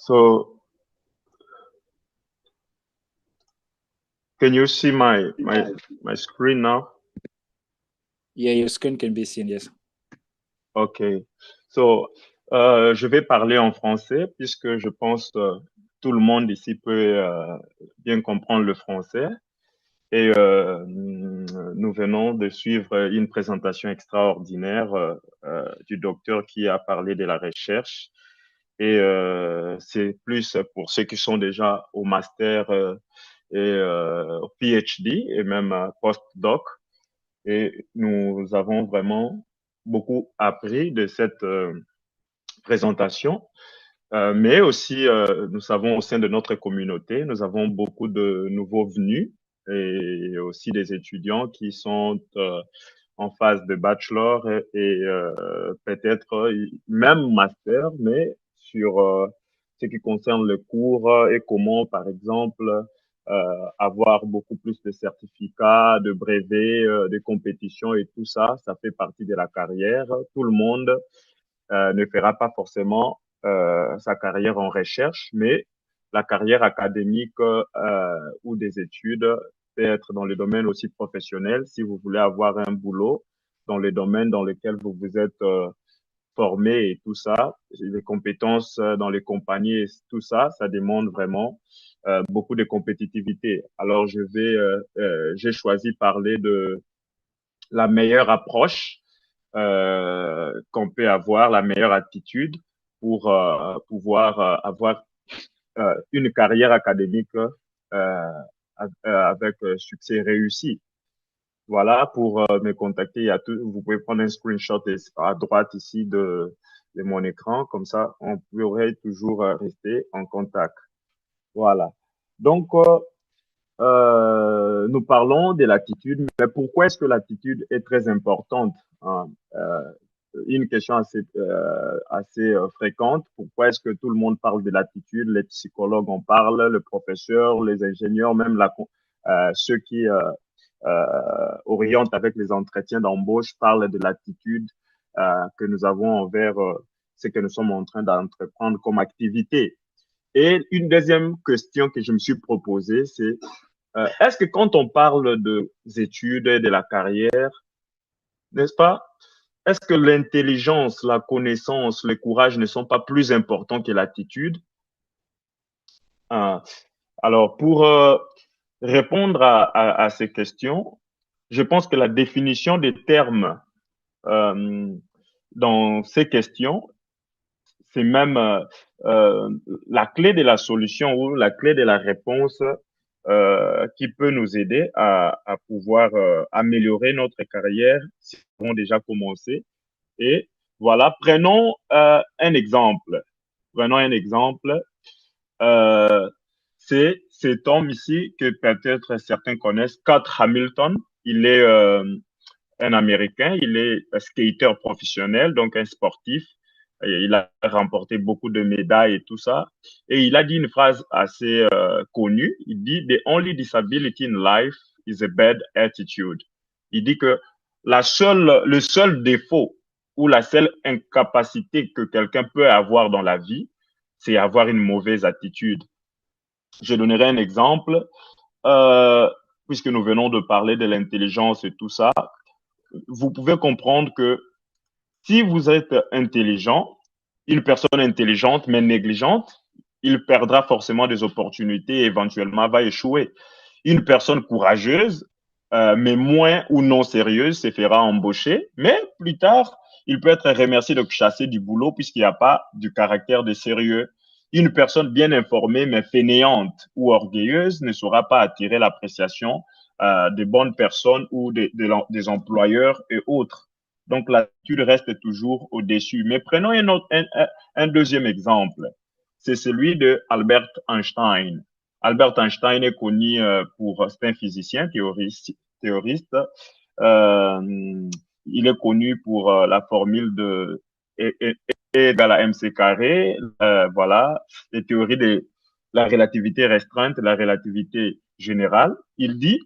So can you see my screen now? Yeah, your screen can be seen, yes. OK. So, je vais parler en français puisque je pense tout le monde ici peut bien comprendre le français. Et nous venons de suivre une présentation extraordinaire du docteur qui a parlé de la recherche. Et c'est plus pour ceux qui sont déjà au master et au PhD et même post-doc. Et nous avons vraiment beaucoup appris de cette présentation. Mais aussi, nous savons au sein de notre communauté, nous avons beaucoup de nouveaux venus et aussi des étudiants qui sont en phase de bachelor et peut-être même master, mais sur ce qui concerne le cours et comment, par exemple, avoir beaucoup plus de certificats, de brevets, de compétitions et tout ça, ça fait partie de la carrière. Tout le monde ne fera pas forcément sa carrière en recherche, mais la carrière académique ou des études peut être dans le domaine aussi professionnel si vous voulez avoir un boulot dans le domaine dans lequel vous vous êtes formé et tout ça, les compétences dans les compagnies et tout ça, ça demande vraiment beaucoup de compétitivité. Alors j'ai choisi parler de la meilleure approche qu'on peut avoir, la meilleure attitude pour pouvoir avoir une carrière académique avec succès réussi. Voilà, pour me contacter, il y a tout, vous pouvez prendre un screenshot à droite ici de mon écran, comme ça on pourrait toujours rester en contact. Voilà. Donc, nous parlons de l'attitude, mais pourquoi est-ce que l'attitude est très importante, hein? Une question assez fréquente. Pourquoi est-ce que tout le monde parle de l'attitude? Les psychologues en parlent, le professeur, les ingénieurs, même ceux qui orientent avec les entretiens d'embauche parlent de l'attitude que nous avons envers ce que nous sommes en train d'entreprendre comme activité. Et une deuxième question que je me suis proposée, c'est est-ce que quand on parle des études et de la carrière, n'est-ce pas, est-ce que l'intelligence, la connaissance, le courage ne sont pas plus importants que l'attitude? Ah, alors, pour répondre à ces questions, je pense que la définition des termes euh, dans ces questions, c'est même euh, la clé de la solution ou la clé de la réponse qui peut nous aider à pouvoir améliorer notre carrière si nous avons déjà commencé. Et voilà, prenons un exemple. Prenons un exemple. Euh, c'est cet homme ici que peut-être certains connaissent, Scott Hamilton. Il est un Américain, il est un skater professionnel, donc un sportif. Et il a remporté beaucoup de médailles et tout ça. Et il a dit une phrase assez connue. Il dit, The only disability in life is a bad attitude. Il dit que le seul défaut ou la seule incapacité que quelqu'un peut avoir dans la vie, c'est avoir une mauvaise attitude. Je donnerai un exemple, euh, puisque nous venons de parler de l'intelligence et tout ça. Vous pouvez comprendre que si vous êtes intelligent, une personne intelligente mais négligente, il perdra forcément des opportunités et éventuellement va échouer. Une personne courageuse, mais moins ou non sérieuse, se fera embaucher, mais plus tard, il peut être remercié de chasser du boulot puisqu'il n'y a pas du caractère de sérieux. Une personne bien informée mais fainéante ou orgueilleuse ne saura pas attirer l'appréciation des bonnes personnes ou des employeurs et autres. Donc, l'attitude reste toujours au-dessus. Mais prenons un deuxième exemple. C'est celui de Albert Einstein. Albert Einstein est connu c'est un physicien théoriste. Euh, il est connu pour la formule de E égale à mc carré. Voilà, les théories de la relativité restreinte, la relativité générale. Il dit,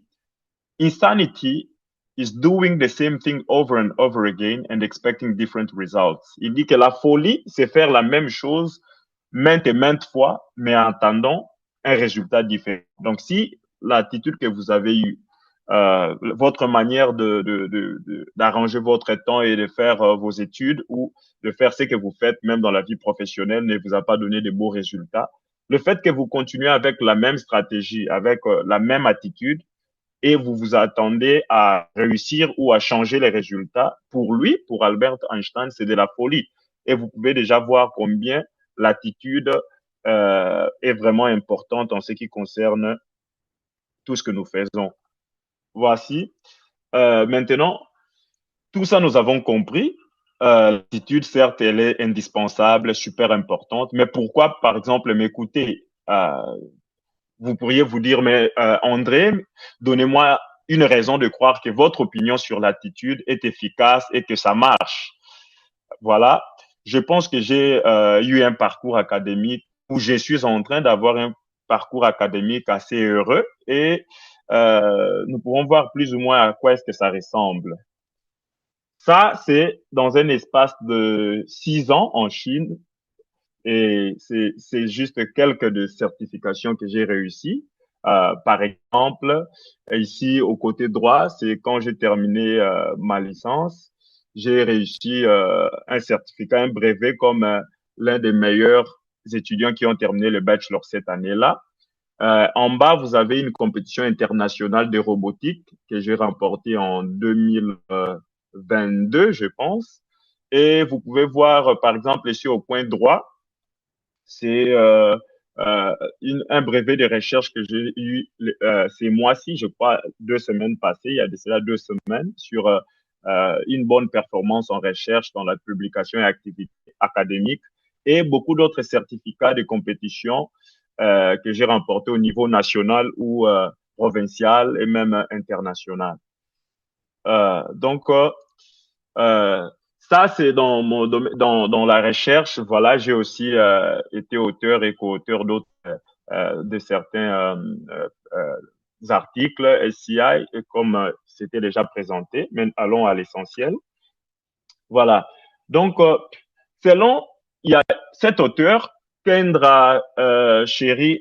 Insanity is doing the same thing over and over again and expecting different results. Il dit que la folie, c'est faire la même chose maintes et maintes fois, mais en attendant un résultat différent. Donc, si l'attitude que vous avez eue, votre manière d'arranger votre temps et de faire vos études ou de faire ce que vous faites, même dans la vie professionnelle, ne vous a pas donné de beaux résultats, le fait que vous continuez avec la même stratégie, avec la même attitude, et vous vous attendez à réussir ou à changer les résultats, pour lui, pour Albert Einstein, c'est de la folie. Et vous pouvez déjà voir combien l'attitude est vraiment importante en ce qui concerne tout ce que nous faisons. Voici. Maintenant, tout ça, nous avons compris. L'attitude, certes, elle est indispensable, super importante, mais pourquoi, par exemple, m'écouter? Vous pourriez vous dire, mais André, donnez-moi une raison de croire que votre opinion sur l'attitude est efficace et que ça marche. Voilà. Je pense que j'ai eu un parcours académique où je suis en train d'avoir un parcours académique assez heureux et nous pourrons voir plus ou moins à quoi est-ce que ça ressemble. Ça, c'est dans un espace de 6 ans en Chine et c'est juste quelques de certifications que j'ai réussi. Par exemple, ici au côté droit, c'est quand j'ai terminé ma licence, j'ai réussi un certificat, un brevet comme l'un des meilleurs étudiants qui ont terminé le bachelor cette année-là. En bas, vous avez une compétition internationale de robotique que j'ai remportée en 2022, je pense. Et vous pouvez voir, par exemple, ici au coin droit, c'est un brevet de recherche que j'ai eu ces mois-ci, je crois, 2 semaines passées, il y a de cela 2 semaines, sur une bonne performance en recherche dans la publication et activité académique et beaucoup d'autres certificats de compétition que j'ai remportés au niveau national ou provincial et même international. Donc, ça, c'est dans mon domaine, dans la recherche. Voilà, j'ai aussi été auteur et co-auteur d'autres de certains articles SCI, comme c'était déjà présenté. Mais allons à l'essentiel. Voilà. Donc, selon, il y a cet auteur, Kendra Cherry,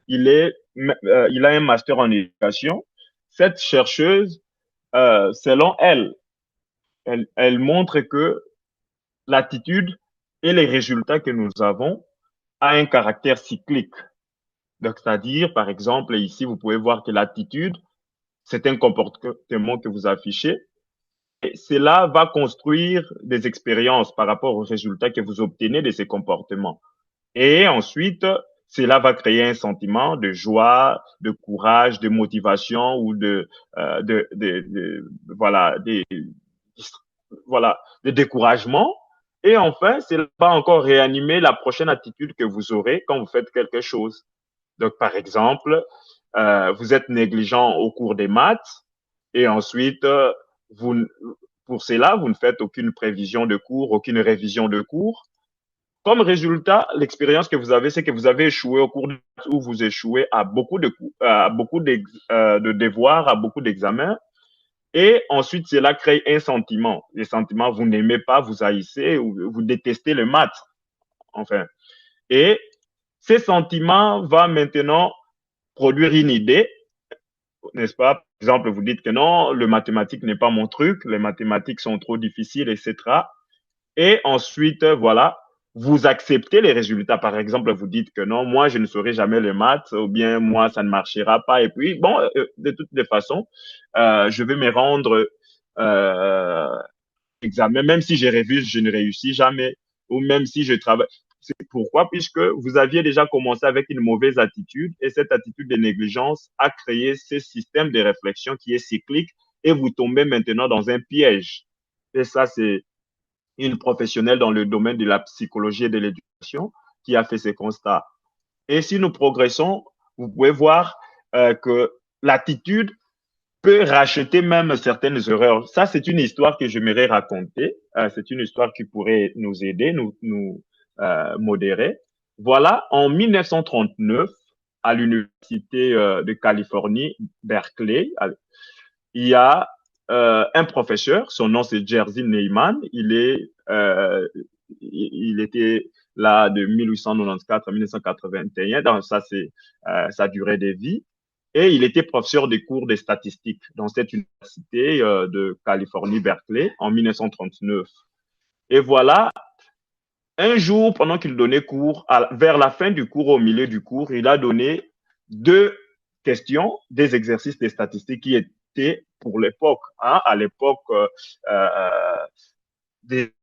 il a un master en éducation. Cette chercheuse, selon elle montre que l'attitude et les résultats que nous avons a un caractère cyclique. Donc, c'est-à-dire, par exemple, ici, vous pouvez voir que l'attitude, c'est un comportement que vous affichez. Et cela va construire des expériences par rapport aux résultats que vous obtenez de ces comportements. Et ensuite, cela va créer un sentiment de joie, de courage, de motivation ou voilà, voilà, de découragement. Et enfin, cela va encore réanimer la prochaine attitude que vous aurez quand vous faites quelque chose. Donc, par exemple, vous êtes négligent au cours des maths et ensuite, vous, pour cela, vous ne faites aucune prévision de cours, aucune révision de cours. Comme résultat, l'expérience que vous avez, c'est que vous avez échoué au cours de maths ou vous échouez à beaucoup de devoirs, à beaucoup d'examens. Et ensuite, cela crée un sentiment. Les sentiments, vous n'aimez pas, vous haïssez, ou vous détestez le maths. Enfin. Et ces sentiments vont maintenant produire une idée, n'est-ce pas? Par exemple, vous dites que non, le mathématique n'est pas mon truc, les mathématiques sont trop difficiles, etc. Et ensuite, voilà, vous acceptez les résultats. Par exemple, vous dites que non, moi, je ne saurai jamais les maths, ou bien moi, ça ne marchera pas. Et puis, bon, de toutes les façons, je vais me rendre examen, même si je révise, je ne réussis jamais, ou même si je travaille. C'est pourquoi? Puisque vous aviez déjà commencé avec une mauvaise attitude et cette attitude de négligence a créé ce système de réflexion qui est cyclique et vous tombez maintenant dans un piège. Et ça, c'est une professionnelle dans le domaine de la psychologie et de l'éducation qui a fait ces constats. Et si nous progressons, vous pouvez voir que l'attitude peut racheter même certaines erreurs. Ça, c'est une histoire que j'aimerais raconter. C'est une histoire qui pourrait nous aider, nous modérer. Voilà, en 1939, à l'université de Californie, Berkeley, il y a un professeur, son nom c'est Jerzy Neyman, il était là, de 1894 à 1981. Donc, ça, c'est sa durée de vie. Et il était professeur des cours de statistiques dans cette université de Californie, Berkeley, en 1939. Et voilà, un jour, pendant qu'il donnait cours, vers la fin du cours, au milieu du cours, il a donné deux questions, des exercices de statistiques qui étaient pour l'époque, hein, à l'époque, des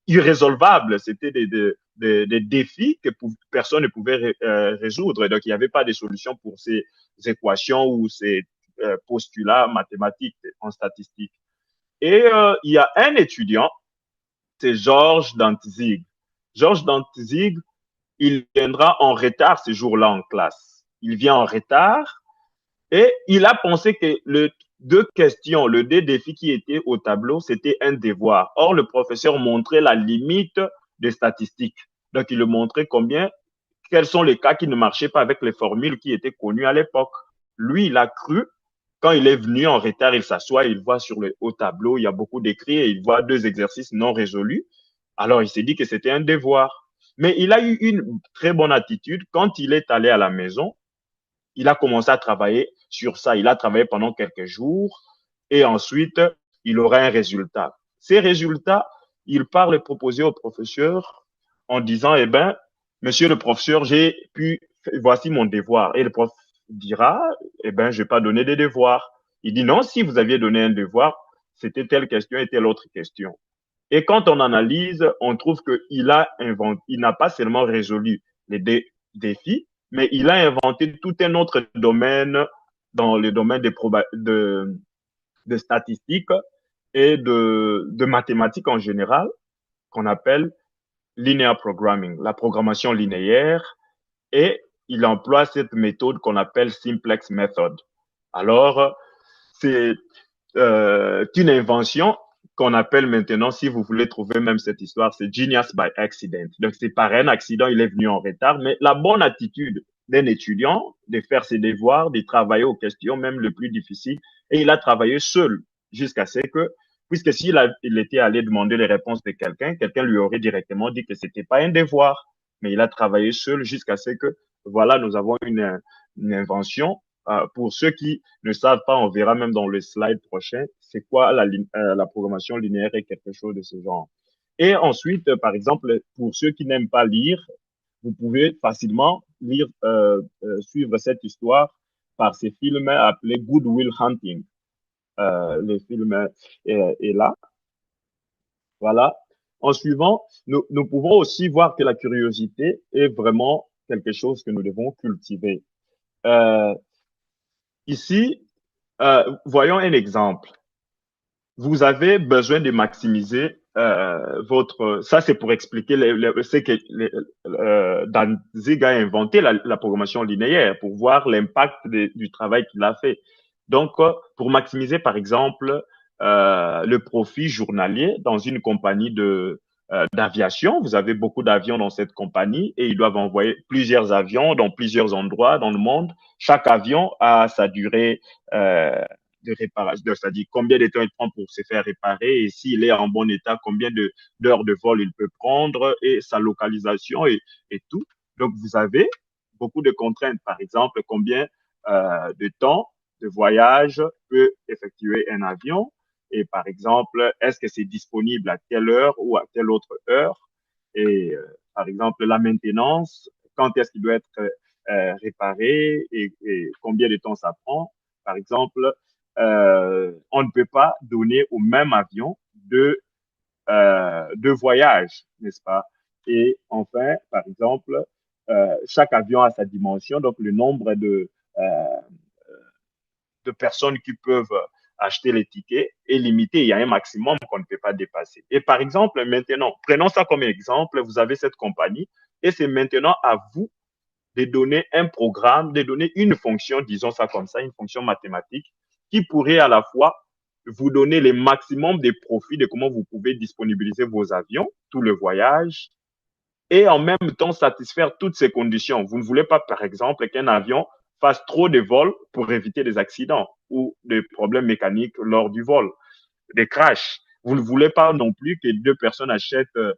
irrésolvables. C'était des défis que personne ne pouvait résoudre. Donc, il n'y avait pas de solution pour ces équations ou ces postulats mathématiques en statistique. Et il y a un étudiant, c'est Georges Dantzig. Georges Dantzig, il viendra en retard ce jour-là en classe. Il vient en retard et il a pensé que le deux questions, le deux défis qui étaient au tableau, c'était un devoir. Or, le professeur montrait la limite des statistiques. Donc, il le montrait combien, quels sont les cas qui ne marchaient pas avec les formules qui étaient connues à l'époque. Lui, il a cru, quand il est venu en retard, il s'assoit, il voit sur le haut tableau, il y a beaucoup d'écrits et il voit deux exercices non résolus. Alors, il s'est dit que c'était un devoir. Mais il a eu une très bonne attitude. Quand il est allé à la maison, il a commencé à travailler sur ça. Il a travaillé pendant quelques jours et ensuite, il aura un résultat. Ces résultats, il part les proposer au professeur en disant, eh ben, monsieur le professeur, voici mon devoir. Et le prof dira, eh ben, je vais pas donner des devoirs. Il dit, non, si vous aviez donné un devoir, c'était telle question et telle autre question. Et quand on analyse, on trouve il n'a pas seulement résolu les défis, mais il a inventé tout un autre domaine dans le domaine de statistiques et de mathématiques en général, qu'on appelle linear programming, la programmation linéaire, et il emploie cette méthode qu'on appelle simplex method. Alors, c'est une invention qu'on appelle maintenant, si vous voulez trouver même cette histoire, c'est genius by accident. Donc, c'est par un accident, il est venu en retard, mais la bonne attitude d'un étudiant, de faire ses devoirs, de travailler aux questions, même les plus difficiles, et il a travaillé seul jusqu'à ce que, puisque il était allé demander les réponses de quelqu'un, quelqu'un lui aurait directement dit que c'était pas un devoir, mais il a travaillé seul jusqu'à ce que, voilà, nous avons une invention. Pour ceux qui ne savent pas, on verra même dans le slide prochain, c'est quoi la programmation linéaire et quelque chose de ce genre. Et ensuite, par exemple, pour ceux qui n'aiment pas lire, vous pouvez facilement suivre cette histoire par ces films appelés Good Will Hunting. Le film est là. Voilà. En suivant, nous pouvons aussi voir que la curiosité est vraiment quelque chose que nous devons cultiver. Euh, Ici, voyons un exemple. Vous avez besoin de maximiser ça c'est pour expliquer ce que Danzig a inventé la programmation linéaire pour voir l'impact du travail qu'il a fait. Donc, pour maximiser, par exemple, le profit journalier dans une compagnie d'aviation, vous avez beaucoup d'avions dans cette compagnie et ils doivent envoyer plusieurs avions dans plusieurs endroits dans le monde. Chaque avion a sa durée de réparation, c'est-à-dire combien de temps il prend pour se faire réparer et s'il est en bon état, combien d'heures de vol il peut prendre et sa localisation et tout. Donc, vous avez beaucoup de contraintes. Par exemple, combien de temps de voyage peut effectuer un avion et par exemple, est-ce que c'est disponible à telle heure ou à telle autre heure et par exemple, la maintenance, quand est-ce qu'il doit être réparé et combien de temps ça prend. Par exemple, on ne peut pas donner au même avion deux voyages, n'est-ce pas? Et enfin, par exemple, chaque avion a sa dimension, donc le nombre de personnes qui peuvent acheter les tickets est limité. Il y a un maximum qu'on ne peut pas dépasser. Et par exemple, maintenant, prenons ça comme exemple, vous avez cette compagnie et c'est maintenant à vous de donner un programme, de donner une fonction, disons ça comme ça, une fonction mathématique, qui pourrait à la fois vous donner le maximum de profits de comment vous pouvez disponibiliser vos avions, tout le voyage, et en même temps satisfaire toutes ces conditions. Vous ne voulez pas, par exemple, qu'un avion fasse trop de vols pour éviter des accidents ou des problèmes mécaniques lors du vol, des crashs. Vous ne voulez pas non plus que deux personnes que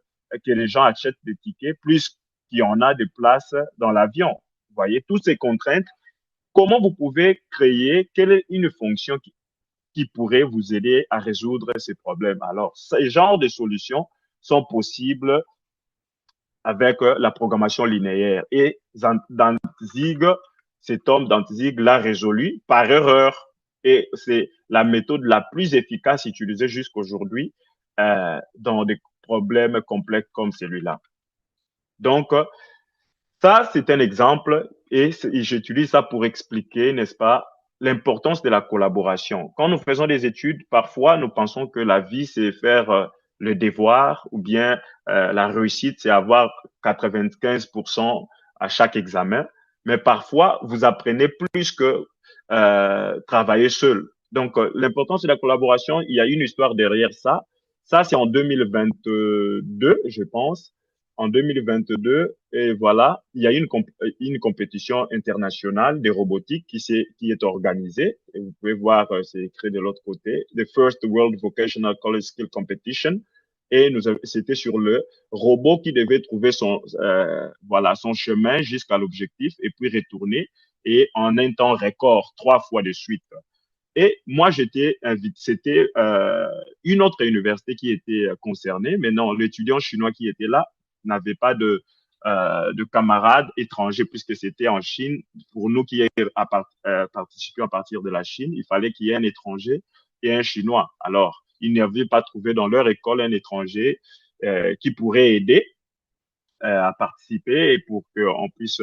les gens achètent des tickets, plus qu'il y en a de place dans l'avion. Vous voyez, toutes ces contraintes, comment vous pouvez créer, quelle est une fonction qui pourrait vous aider à résoudre ces problèmes? Alors, ces genres de solutions sont possibles avec la programmation linéaire. Et Dantzig, cet homme Dantzig l'a résolu par erreur. Et c'est la méthode la plus efficace utilisée jusqu'aujourd'hui dans des problèmes complexes comme celui-là. Donc, ça, c'est un exemple et j'utilise ça pour expliquer, n'est-ce pas, l'importance de la collaboration. Quand nous faisons des études, parfois, nous pensons que la vie, c'est faire le devoir ou bien la réussite, c'est avoir 95% à chaque examen. Mais parfois, vous apprenez plus que travailler seul. Donc, l'importance de la collaboration, il y a une histoire derrière ça. Ça, c'est en 2022, je pense en 2022, et voilà, il y a une compétition internationale de robotique qui est organisée. Et vous pouvez voir, c'est écrit de l'autre côté, the First World Vocational College Skill Competition. Et c'était sur le robot qui devait trouver voilà, son chemin jusqu'à l'objectif et puis retourner et en un temps record, 3 fois de suite. Et moi, j'étais invité, c'était une autre université qui était concernée, mais non, l'étudiant chinois qui était là n'avait pas de camarades étrangers puisque c'était en Chine. Pour nous qui participions à partir de la Chine, il fallait qu'il y ait un étranger et un Chinois. Alors, ils n'avaient pas trouvé dans leur école un étranger qui pourrait aider à participer et pour qu'on puisse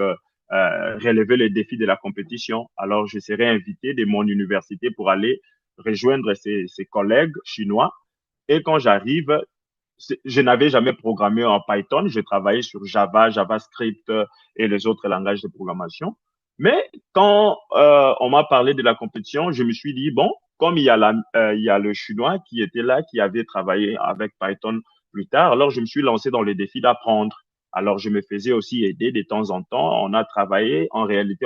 relever les défis de la compétition. Alors, je serai invité de mon université pour aller rejoindre ses collègues chinois. Et quand j'arrive, je n'avais jamais programmé en Python. J'ai travaillé sur Java, JavaScript et les autres langages de programmation. Mais quand on m'a parlé de la compétition, je me suis dit, bon, comme il y a le chinois qui était là, qui avait travaillé avec Python plus tard, alors je me suis lancé dans les défis d'apprendre. Alors, je me faisais aussi aider de temps en temps. On a travaillé. En réalité,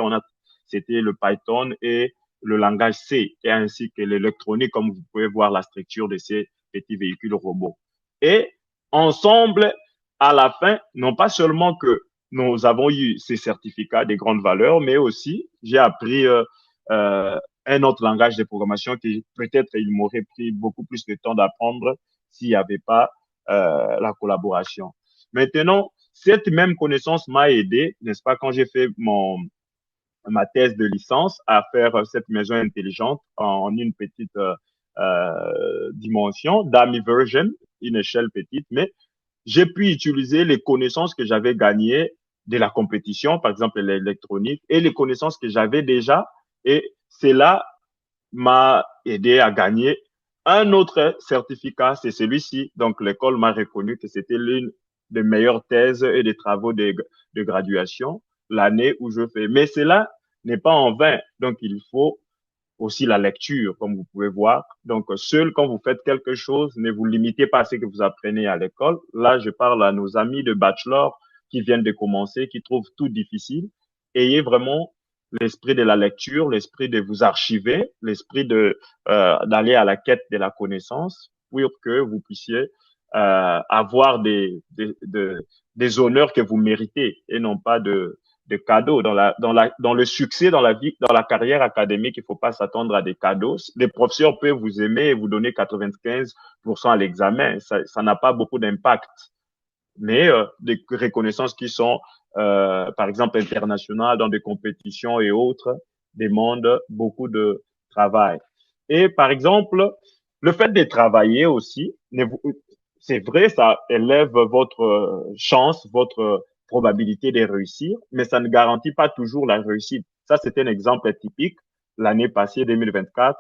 c'était le Python et le langage C, et ainsi que l'électronique, comme vous pouvez voir la structure de ces petits véhicules robots. Et ensemble, à la fin, non pas seulement que nous avons eu ces certificats de grandes valeurs, mais aussi j'ai appris un autre langage de programmation qui peut-être il m'aurait pris beaucoup plus de temps d'apprendre s'il n'y avait pas la collaboration. Maintenant, cette même connaissance m'a aidé, n'est-ce pas, quand j'ai fait ma thèse de licence à faire cette maison intelligente en une petite dimension, dummy version, une échelle petite, mais j'ai pu utiliser les connaissances que j'avais gagnées de la compétition, par exemple l'électronique, et les connaissances que j'avais déjà, et cela m'a aidé à gagner un autre certificat, c'est celui-ci. Donc l'école m'a reconnu que c'était l'une des meilleures thèses et des travaux de graduation l'année où je fais. Mais cela n'est pas en vain. Donc il faut aussi la lecture, comme vous pouvez voir. Donc, seul quand vous faites quelque chose, ne vous limitez pas à ce que vous apprenez à l'école. Là, je parle à nos amis de bachelor qui viennent de commencer, qui trouvent tout difficile. Ayez vraiment l'esprit de la lecture, l'esprit de vous archiver, l'esprit d'aller à la quête de la connaissance pour que vous puissiez avoir des honneurs que vous méritez et non pas de cadeaux. Dans le succès, dans la vie, dans la carrière académique, il ne faut pas s'attendre à des cadeaux. Les professeurs peuvent vous aimer et vous donner 95% à l'examen. Ça n'a pas beaucoup d'impact. Mais des reconnaissances qui sont, par exemple, internationales dans des compétitions et autres, demandent beaucoup de travail. Et par exemple, le fait de travailler aussi, c'est vrai, ça élève votre chance, votre probabilité de réussir, mais ça ne garantit pas toujours la réussite. Ça, c'est un exemple typique. L'année passée, 2024,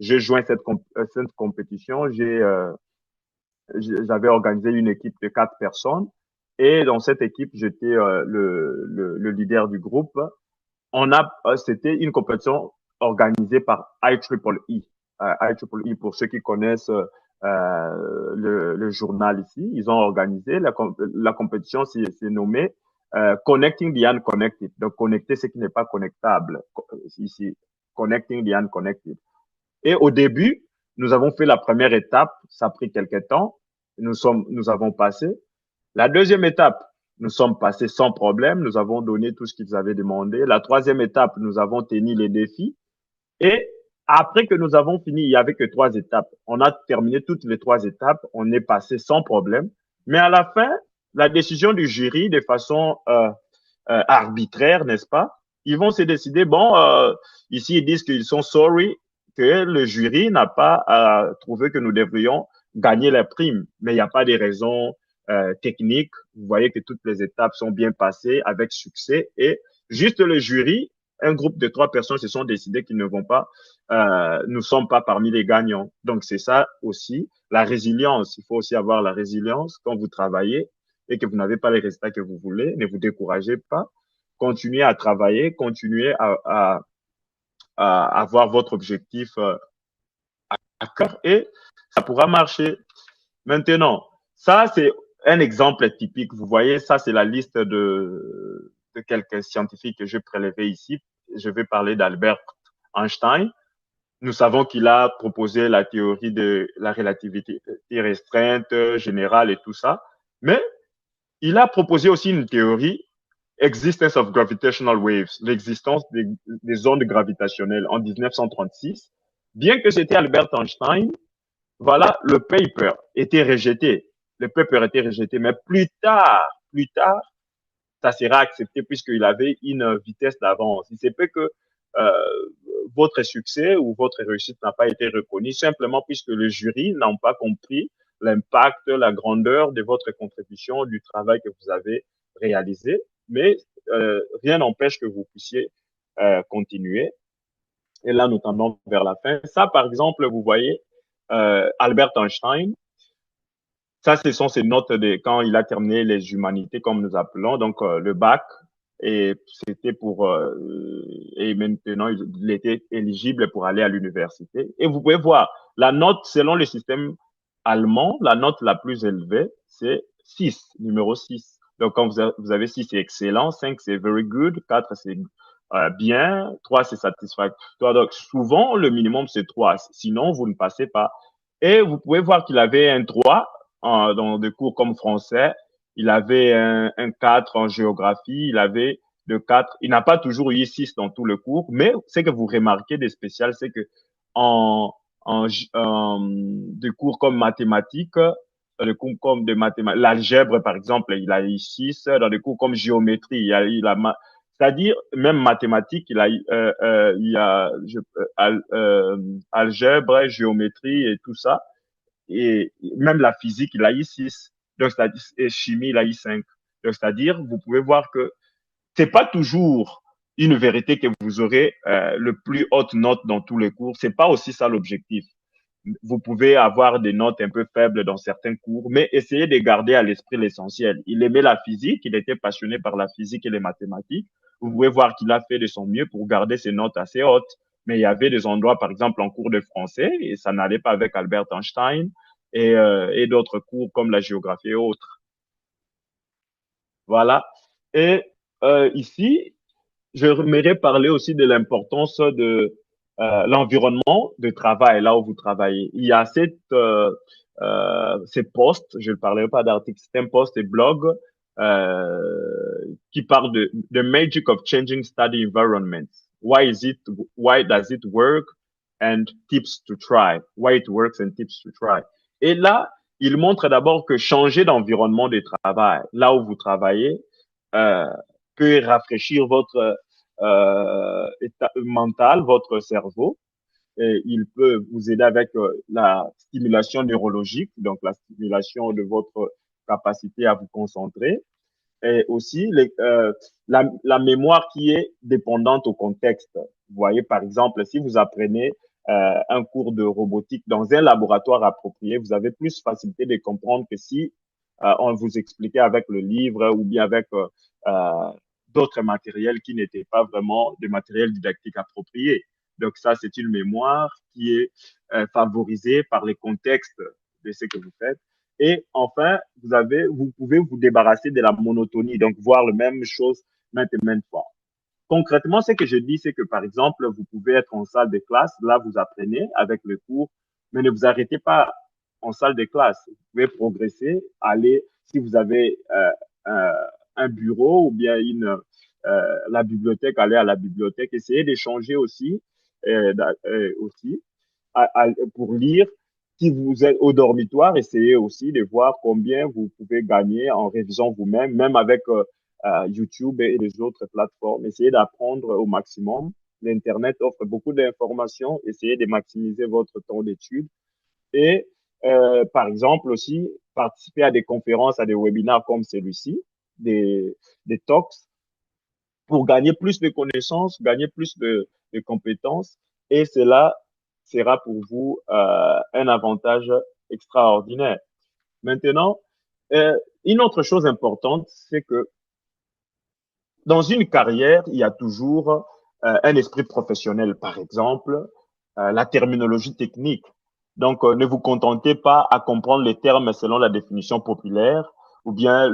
j'ai joint cette compétition. J'avais organisé une équipe de 4 personnes et dans cette équipe, j'étais le leader du groupe. C'était une compétition organisée par IEEE. IEEE, pour ceux qui connaissent le journal ici, ils ont organisé la compétition, c'est nommé Connecting the Unconnected. Donc, connecter ce qui n'est pas connectable. Ici, Connecting the Unconnected. Et au début, nous avons fait la première étape, ça a pris quelques temps, nous avons passé. La deuxième étape, nous sommes passés sans problème. Nous avons donné tout ce qu'ils avaient demandé. La troisième étape, nous avons tenu les défis. Et après que nous avons fini, il y avait que 3 étapes. On a terminé toutes les 3 étapes. On est passé sans problème. Mais à la fin, la décision du jury, de façon arbitraire, n'est-ce pas? Ils vont se décider, bon, ici ils disent qu'ils sont sorry, que le jury n'a pas trouvé que nous devrions gagner la prime, mais il n'y a pas de raisons techniques. Vous voyez que toutes les étapes sont bien passées avec succès et juste le jury, un groupe de 3 personnes se sont décidés qu'ils ne vont pas, nous sommes pas parmi les gagnants. Donc c'est ça aussi, la résilience. Il faut aussi avoir la résilience quand vous travaillez et que vous n'avez pas les résultats que vous voulez, ne vous découragez pas. Continuez à travailler, continuez à avoir votre objectif à cœur et ça pourra marcher. Maintenant, ça, c'est un exemple typique. Vous voyez, ça, c'est la liste de quelques scientifiques que j'ai prélevés ici. Je vais parler d'Albert Einstein. Nous savons qu'il a proposé la théorie de la relativité restreinte, générale et tout ça. Mais il a proposé aussi une théorie, Existence of Gravitational Waves, l'existence des ondes gravitationnelles en 1936. Bien que c'était Albert Einstein, voilà, le paper était rejeté. Le paper était rejeté, mais plus tard, ça sera accepté puisqu'il avait une vitesse d'avance. Il se peut que euh, votre succès ou votre réussite n'a pas été reconnu simplement puisque le jury n'a pas compris l'impact, la grandeur de votre contribution, du travail que vous avez réalisé. Mais rien n'empêche que vous puissiez continuer. Et là, nous tendons vers la fin. Ça, par exemple, vous voyez, Albert Einstein, ça, ce sont ses notes de quand il a terminé les humanités, comme nous appelons, donc le bac. Et c'était pour et maintenant il était éligible pour aller à l'université. Et vous pouvez voir la note selon le système allemand, la note la plus élevée, c'est 6, numéro 6. Donc quand vous avez 6, c'est excellent, 5, c'est very good, 4, c'est bien, 3, c'est satisfactoire. Donc souvent le minimum c'est 3, sinon vous ne passez pas. Et vous pouvez voir qu'il avait un 3 dans des cours comme français, il avait un 4 en géographie, il avait de 4. Il n'a pas toujours eu 6 dans tout le cours, mais ce que vous remarquez des spéciales, c'est que en, des cours comme mathématiques, dans des cours comme de mathématiques, l'algèbre par exemple, il a eu 6. Dans des cours comme géométrie, il a eu c'est-à-dire même mathématiques, il y a algèbre, géométrie et tout ça et même la physique, il a eu 6. Donc, c'est-à-dire, et chimie, il a eu 5. Donc, c'est-à-dire, vous pouvez voir que c'est pas toujours une vérité que vous aurez le plus haute note dans tous les cours. C'est pas aussi ça l'objectif. Vous pouvez avoir des notes un peu faibles dans certains cours, mais essayez de garder à l'esprit l'essentiel. Il aimait la physique, il était passionné par la physique et les mathématiques. Vous pouvez voir qu'il a fait de son mieux pour garder ses notes assez hautes. Mais il y avait des endroits, par exemple, en cours de français, et ça n'allait pas avec Albert Einstein, et d'autres cours comme la géographie et autres. Voilà. Et ici, je j'aimerais parler aussi de l'importance de l'environnement de travail, là où vous travaillez. Il y a ces posts, je ne parlerai pas d'articles, c'est un post et blog qui parle de The Magic of Changing Study Environments. Why does it work and tips to try. Why it works and tips to try. Et là, il montre d'abord que changer d'environnement de travail, là où vous travaillez, euh, peut rafraîchir votre état mental, votre cerveau. Et il peut vous aider avec la stimulation neurologique, donc la stimulation de votre capacité à vous concentrer. Et aussi la mémoire qui est dépendante au contexte. Vous voyez, par exemple, si vous apprenez un cours de robotique dans un laboratoire approprié, vous avez plus facilité de comprendre que si on vous expliquait avec le livre ou bien avec d'autres matériels qui n'étaient pas vraiment des matériels didactiques appropriés. Donc ça, c'est une mémoire qui est favorisée par les contextes de ce que vous faites. Et enfin, vous pouvez vous débarrasser de la monotonie, donc voir la même chose maintes et maintes fois. Concrètement, ce que je dis, c'est que par exemple, vous pouvez être en salle de classe, là vous apprenez avec le cours, mais ne vous arrêtez pas en salle de classe. Vous pouvez progresser, aller, si vous avez un bureau ou bien la bibliothèque, aller à la bibliothèque, essayer d'échanger aussi, aussi pour lire. Si vous êtes au dormitoire, essayez aussi de voir combien vous pouvez gagner en révisant vous-même, même avec YouTube et les autres plateformes. Essayez d'apprendre au maximum. L'Internet offre beaucoup d'informations. Essayez de maximiser votre temps d'étude. Et par exemple aussi, participer à des conférences, à des webinaires comme celui-ci, des talks, pour gagner plus de connaissances, gagner plus de compétences. Et cela sera pour vous un avantage extraordinaire. Maintenant, une autre chose importante, c'est que dans une carrière, il y a toujours un esprit professionnel, par exemple, la terminologie technique. Donc, ne vous contentez pas à comprendre les termes selon la définition populaire, ou bien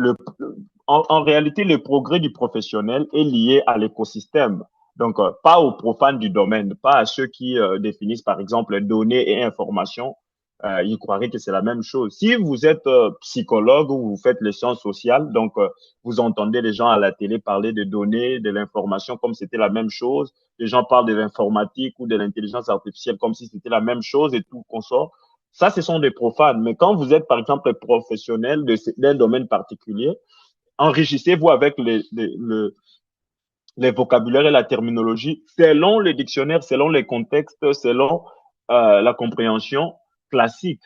en réalité, le progrès du professionnel est lié à l'écosystème. Donc, pas aux profanes du domaine, pas à ceux qui définissent, par exemple, données et informations. Ils croiraient que c'est la même chose. Si vous êtes psychologue ou vous faites les sciences sociales, donc vous entendez les gens à la télé parler de données, de l'information comme c'était la même chose. Les gens parlent de l'informatique ou de l'intelligence artificielle comme si c'était la même chose et tout consort. Ça, ce sont des profanes. Mais quand vous êtes, par exemple, professionnel d'un domaine particulier, enrichissez-vous avec les vocabulaires et la terminologie selon les dictionnaires, selon les contextes, selon la compréhension classique.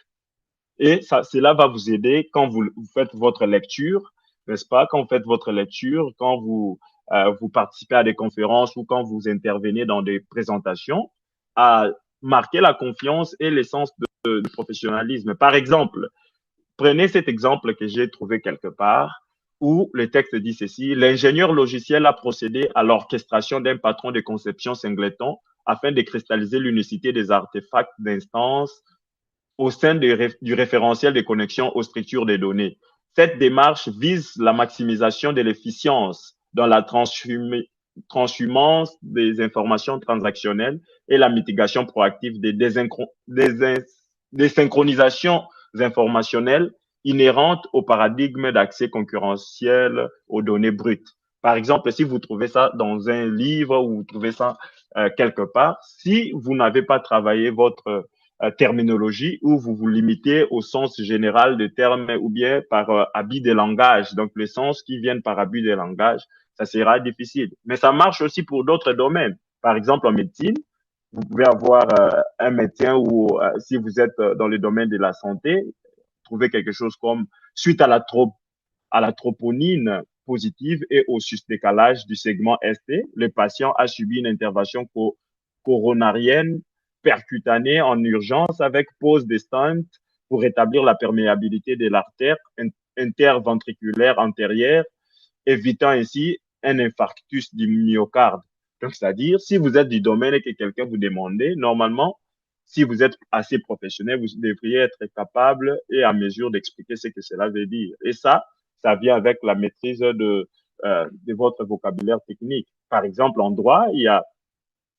Et ça, cela va vous aider quand vous faites votre lecture, n'est-ce pas? Quand vous faites votre lecture, quand vous participez à des conférences ou quand vous intervenez dans des présentations, à marquer la confiance et l'essence de professionnalisme. Par exemple, prenez cet exemple que j'ai trouvé quelque part où le texte dit ceci: l'ingénieur logiciel a procédé à l'orchestration d'un patron de conception singleton afin de cristalliser l'unicité des artefacts d'instance au sein du référentiel de connexion aux structures des données. Cette démarche vise la maximisation de l'efficience dans la transhumance des informations transactionnelles et la mitigation proactive des désynchronisations informationnelles inhérentes au paradigme d'accès concurrentiel aux données brutes. Par exemple, si vous trouvez ça dans un livre ou vous trouvez ça quelque part, si vous n'avez pas travaillé votre terminologie ou vous vous limitez au sens général de termes ou bien par abus de langage. Donc, les sens qui viennent par abus de langage, ça sera difficile. Mais ça marche aussi pour d'autres domaines. Par exemple, en médecine, vous pouvez avoir un médecin ou si vous êtes dans le domaine de la santé, trouver quelque chose comme suite à la troponine positive et au susdécalage du segment ST, le patient a subi une intervention coronarienne percutanée en urgence avec pose de stent pour rétablir la perméabilité de l'artère interventriculaire antérieure, évitant ainsi un infarctus du myocarde. Donc, c'est-à-dire, si vous êtes du domaine et que quelqu'un vous demande, normalement, si vous êtes assez professionnel, vous devriez être capable et à mesure d'expliquer ce que cela veut dire. Et ça vient avec la maîtrise de votre vocabulaire technique. Par exemple, en droit, il y a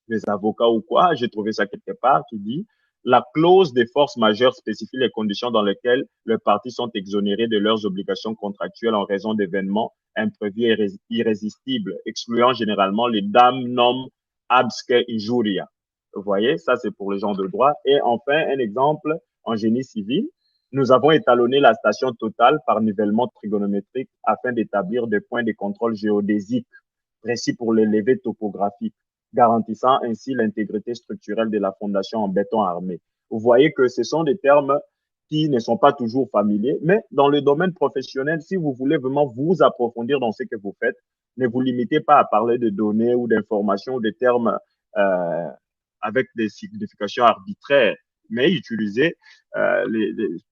des avocats ou quoi, j'ai trouvé ça quelque part qui dit la clause des forces majeures spécifie les conditions dans lesquelles les parties sont exonérées de leurs obligations contractuelles en raison d'événements imprévus et irrésistibles, excluant généralement les damnum absque injuria. Vous voyez, ça c'est pour les gens de droit. Et enfin, un exemple en génie civil, nous avons étalonné la station totale par nivellement trigonométrique afin d'établir des points de contrôle géodésiques précis pour les levées topographiques, garantissant ainsi l'intégrité structurelle de la fondation en béton armé. Vous voyez que ce sont des termes qui ne sont pas toujours familiers, mais dans le domaine professionnel, si vous voulez vraiment vous approfondir dans ce que vous faites, ne vous limitez pas à parler de données ou d'informations ou de termes euh, avec des significations arbitraires, mais utilisez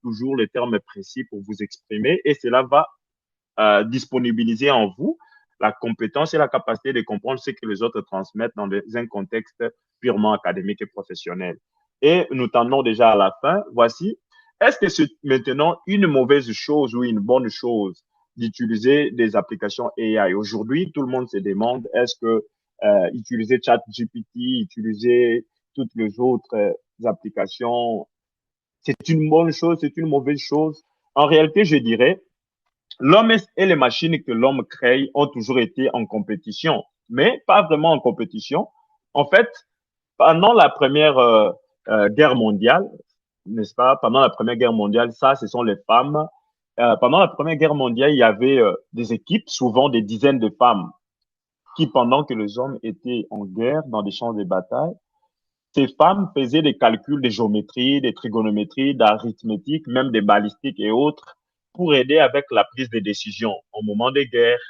toujours les termes précis pour vous exprimer et cela va disponibiliser en vous la compétence et la capacité de comprendre ce que les autres transmettent dans un contexte purement académique et professionnel. Et nous tendons déjà à la fin. Voici, est-ce que c'est maintenant une mauvaise chose ou une bonne chose d'utiliser des applications AI? Aujourd'hui, tout le monde se demande, est-ce que utiliser ChatGPT, utiliser toutes les autres applications, c'est une bonne chose, c'est une mauvaise chose? En réalité, je dirais, L'homme et les machines que l'homme crée ont toujours été en compétition, mais pas vraiment en compétition. En fait, pendant la première guerre mondiale, n'est-ce pas? Pendant la première guerre mondiale, ça, ce sont les femmes. Pendant la première guerre mondiale, il y avait des équipes, souvent des dizaines de femmes, qui, pendant que les hommes étaient en guerre dans des champs de bataille, ces femmes faisaient des calculs de géométrie, des trigonométries, d'arithmétique, même des balistiques et autres, pour aider avec la prise de décision au moment des guerres,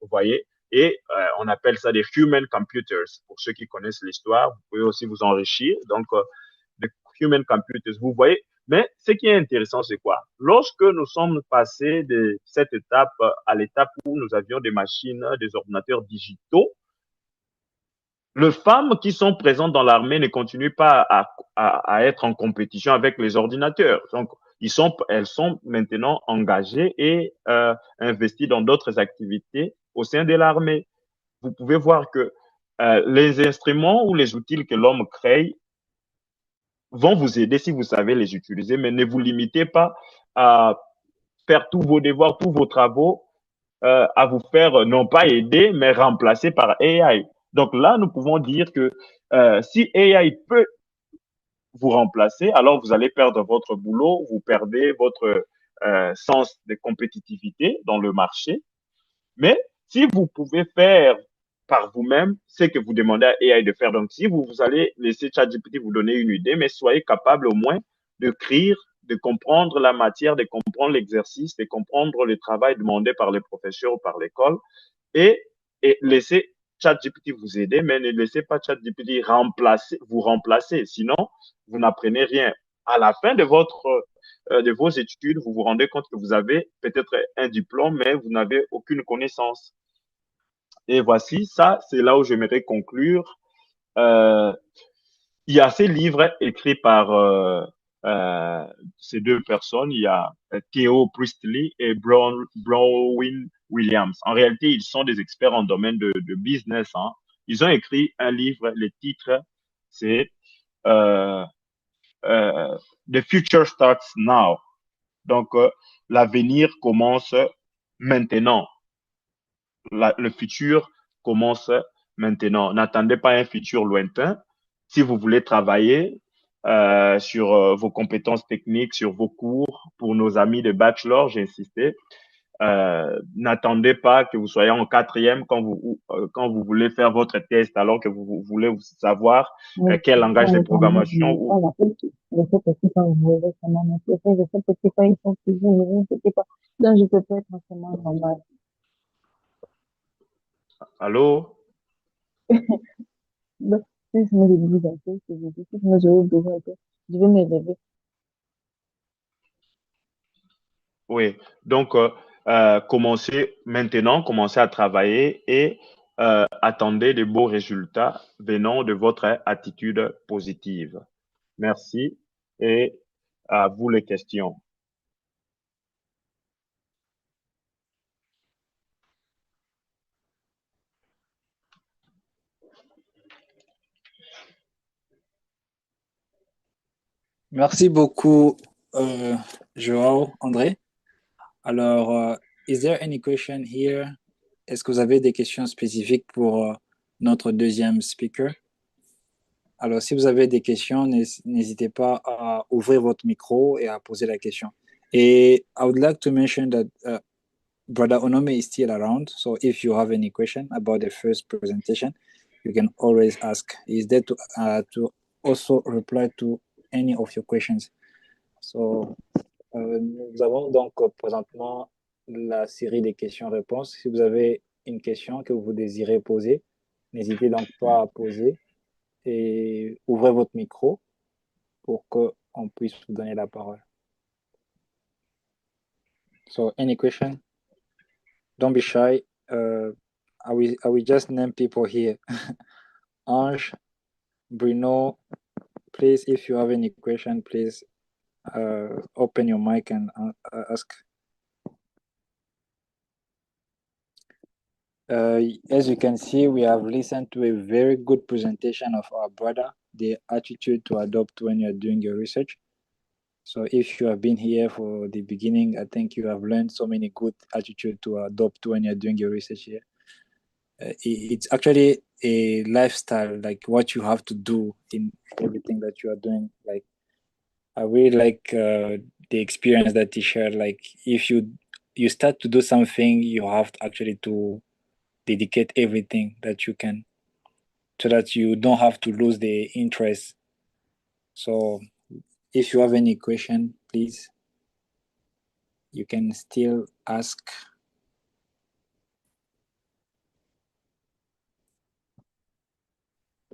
vous voyez. Et on appelle ça des human computers. Pour ceux qui connaissent l'histoire, vous pouvez aussi vous enrichir. Donc, des human computers, vous voyez. Mais ce qui est intéressant, c'est quoi? Lorsque nous sommes passés de cette étape à l'étape où nous avions des machines, des ordinateurs digitaux, les femmes qui sont présentes dans l'armée ne continuent pas à être en compétition avec les ordinateurs. Donc, elles sont maintenant engagées et investies dans d'autres activités au sein de l'armée. Vous pouvez voir que les instruments ou les outils que l'homme crée vont vous aider si vous savez les utiliser, mais ne vous limitez pas à faire tous vos devoirs, tous vos travaux à vous faire non pas aider, mais remplacer par AI. Donc là, nous pouvons dire que si AI peut vous remplacer, alors vous allez perdre votre boulot, vous perdez votre sens de compétitivité dans le marché. Mais si vous pouvez faire par vous-même ce que vous demandez à AI de faire, donc si vous allez laisser ChatGPT vous donner une idée, mais soyez capable au moins d'écrire, de comprendre la matière, de comprendre l'exercice, de comprendre le travail demandé par les professeurs ou par l'école et, et laissez ChatGPT vous aider, mais ne laissez pas ChatGPT vous remplacer. Sinon, vous n'apprenez rien. À la fin de vos études, vous vous rendez compte que vous avez peut-être un diplôme, mais vous n'avez aucune connaissance. Et voici, ça, c'est là où j'aimerais conclure. Euh, il y a ces livres écrits par euh, ces deux personnes. Il y a Theo Priestley et Bronwyn Williams. En réalité, ils sont des experts en domaine de business. Hein. Ils ont écrit un livre. Le titre, c'est euh, euh, The Future Starts Now. Donc, l'avenir commence maintenant. Le futur commence maintenant. N'attendez pas un futur lointain. Si vous voulez travailler sur vos compétences techniques, sur vos cours, pour nos amis de bachelor, j'ai insisté, n'attendez pas que vous soyez en quatrième quand vous voulez faire votre test, alors que vous voulez savoir Oui, quel langage de les parents, programmation pas la tête, je sais que c'est pas mauvais, ça m'a montré, je sais que c'est pas, ils sont toujours, je sais pas. Donc, je peux pas être forcément normal. Allô? Donc, si je me débrouille un peu, c'est je dis, si moi j'aurais besoin un peu, je vais me réveiller. Oui, donc commencez maintenant, commencez à travailler et attendez de beaux résultats venant de votre attitude positive. Merci et à vous les questions. Merci beaucoup, Joao, André. Alors, is there any question here? Est-ce que vous avez des questions spécifiques pour notre deuxième speaker? Alors, si vous avez des questions, n'hésitez pas à ouvrir votre micro et à poser la question. Et I would like to mention that Brother Onome is still around. So if you have any question about the first presentation, you can always ask. He's there to also reply to any of your questions. So, nous avons donc présentement la série des questions-réponses. Si vous avez une question que vous désirez poser, n'hésitez donc pas à poser et ouvrez votre micro pour qu'on puisse vous donner la parole. So, any question? Don't be shy. I will just name people here. Ange, Bruno, please, if you have any question, please open your mic and ask. As you can see, we have listened to a very good presentation of our brother, the attitude to adopt when you're doing your research. So if you have been here for the beginning, I think you have learned so many good attitude to adopt when you're doing your research here. It's actually a lifestyle, like what you have to do in everything that you are doing. Like I really like the experience that he shared. Like if you start to do something, you have to actually to dedicate everything that you can, so that you don't have to lose the interest. So if you have any question, please, you can still ask.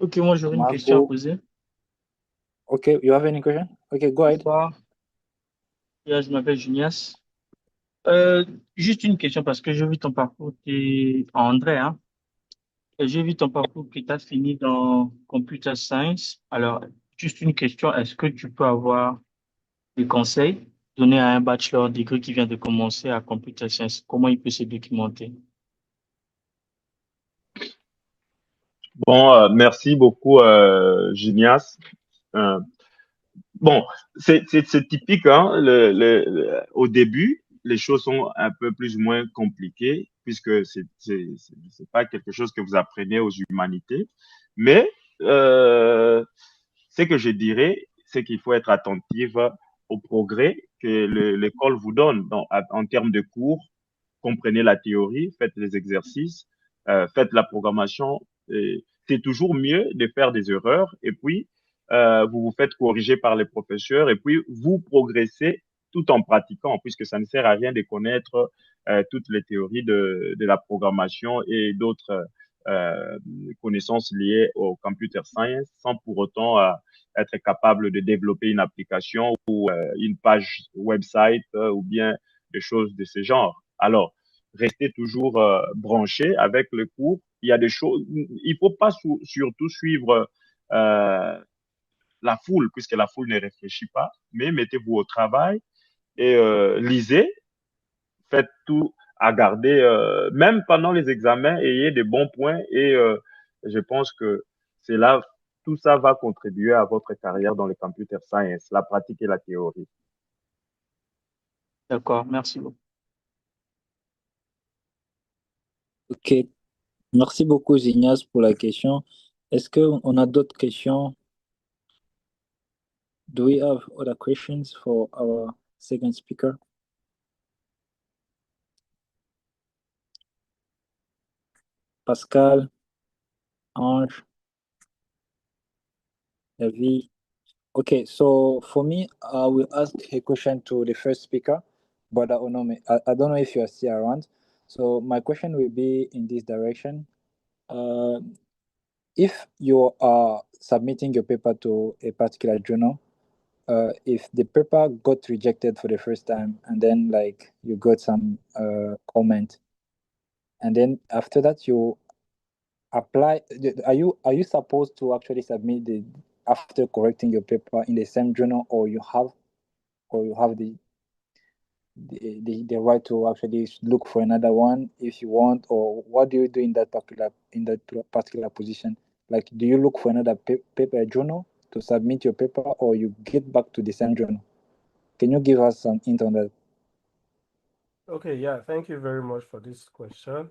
Ok, moi j'aurais une question à Margot. poser. Okay, you have any question? Okay, go ahead. Bonsoir. Je m'appelle Junias. Juste une question parce que j'ai vu ton parcours, tu es André, hein? Et j'ai vu ton parcours que tu as fini dans Computer Science. Alors, juste une question, est-ce que tu peux avoir des conseils donnés à un bachelor degree qui vient de commencer à Computer Science? Comment il peut se documenter? Bon, merci beaucoup, Genias. Euh, bon, c'est typique, hein, au début, les choses sont un peu plus ou moins compliquées puisque c'est pas quelque chose que vous apprenez aux humanités. Mais euh, ce que je dirais, c'est qu'il faut être attentif au progrès que l'école vous donne en termes de cours. Comprenez la théorie, faites les exercices, faites la programmation. C'est toujours mieux de faire des erreurs et puis vous vous faites corriger par les professeurs et puis vous progressez tout en pratiquant, puisque ça ne sert à rien de connaître toutes les théories de la programmation et d'autres connaissances liées au computer science sans pour autant être capable de développer une application ou une page website ou bien des choses de ce genre. Alors, restez toujours branché avec le cours. Il y a des choses, il faut pas surtout suivre la foule, puisque la foule ne réfléchit pas, mais mettez-vous au travail et lisez, faites tout à garder, même pendant les examens, ayez des bons points et je pense que c'est là, tout ça va contribuer à votre carrière dans le computer science, la pratique et la théorie. D'accord, merci beaucoup. Ok, merci beaucoup, Ignace, pour la question. Est-ce qu'on a d'autres questions? Do we have other questions for our second speaker? Pascal, Ange, David. Okay, so for me, I will ask a question to the first speaker, but I don't know if you are still around. So my question will be in this direction. If you are submitting your paper to a particular journal, if the paper got rejected for the first time and then like you got some comment, and then after that you apply, are you supposed to actually submit the after correcting your paper in the same journal, or you have the right to actually look for another one if you want, or what do you do in that particular position? Like, do you look for another paper journal to submit your paper, or you get back to the same journal? Can you give us some hint on that? Okay, yeah, thank you very much for this question.